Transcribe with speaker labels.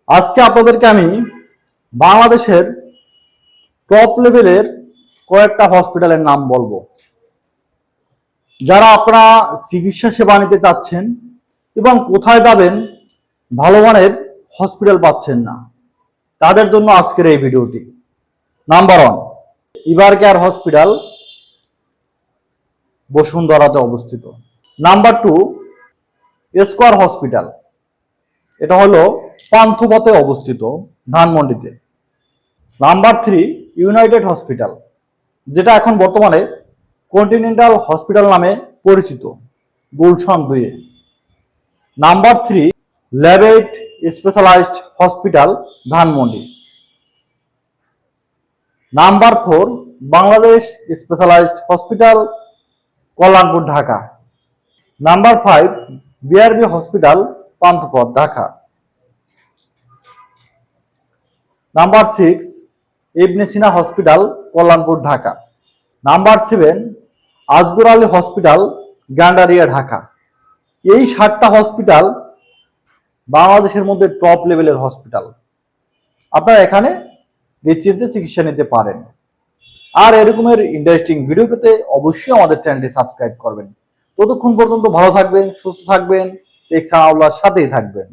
Speaker 1: আজকে আপনাদেরকে আমি বাংলাদেশের টপ লেভেলের কয়েকটা হসপিটালের নাম বলবো, যারা আপনারা চিকিৎসা সেবা নিতে চাচ্ছেন এবং কোথায় যাবেন ভালো মানের হসপিটাল পাচ্ছেন না, তাদের জন্য আজকের এই ভিডিওটি। নাম্বার 1, ইভার কেয়ার হসপিটাল, বসুন্ধরাতে অবস্থিত। নাম্বার 2, স্কয়ার হসপিটাল, এটা হলো পান্থপথে অবস্থিত, ধানমন্ডিতে। নাম্বার 3, ইউনাইটেড হসপিটাল, যেটা এখন বর্তমানে কন্টিনেন্টাল হসপিটাল নামে পরিচিত, গুলশান 2-এ। Number 3, Labaid specialized hospital, Dhanmondi. Number 4, Bangladesh specialized hospital, Kallyanpur, Dhaka. Number 5, BRB hospital, Panthapath, Dhaka. Number 6, Ibn Sina hospital, Kallyanpur, Dhaka. Number 7, Azgar Ali hospital, Gandaria, Dhaka. এই 7টা হসপিটাল বাংলাদেশের মধ্যে টপ লেভেলের হসপিটাল। আপনারা এখানে নিশ্চিন্তে চিকিৎসা নিতে পারেন। আর এরকমের ইন্টারেস্টিং ভিডিও পেতে অবশ্যই আমাদের চ্যানেলটি সাবস্ক্রাইব করবেন। ততক্ষণ পর্যন্ত ভালো থাকবেন, সুস্থ থাকবেন, টেক সানাউল্লাহর সাথেই থাকবেন।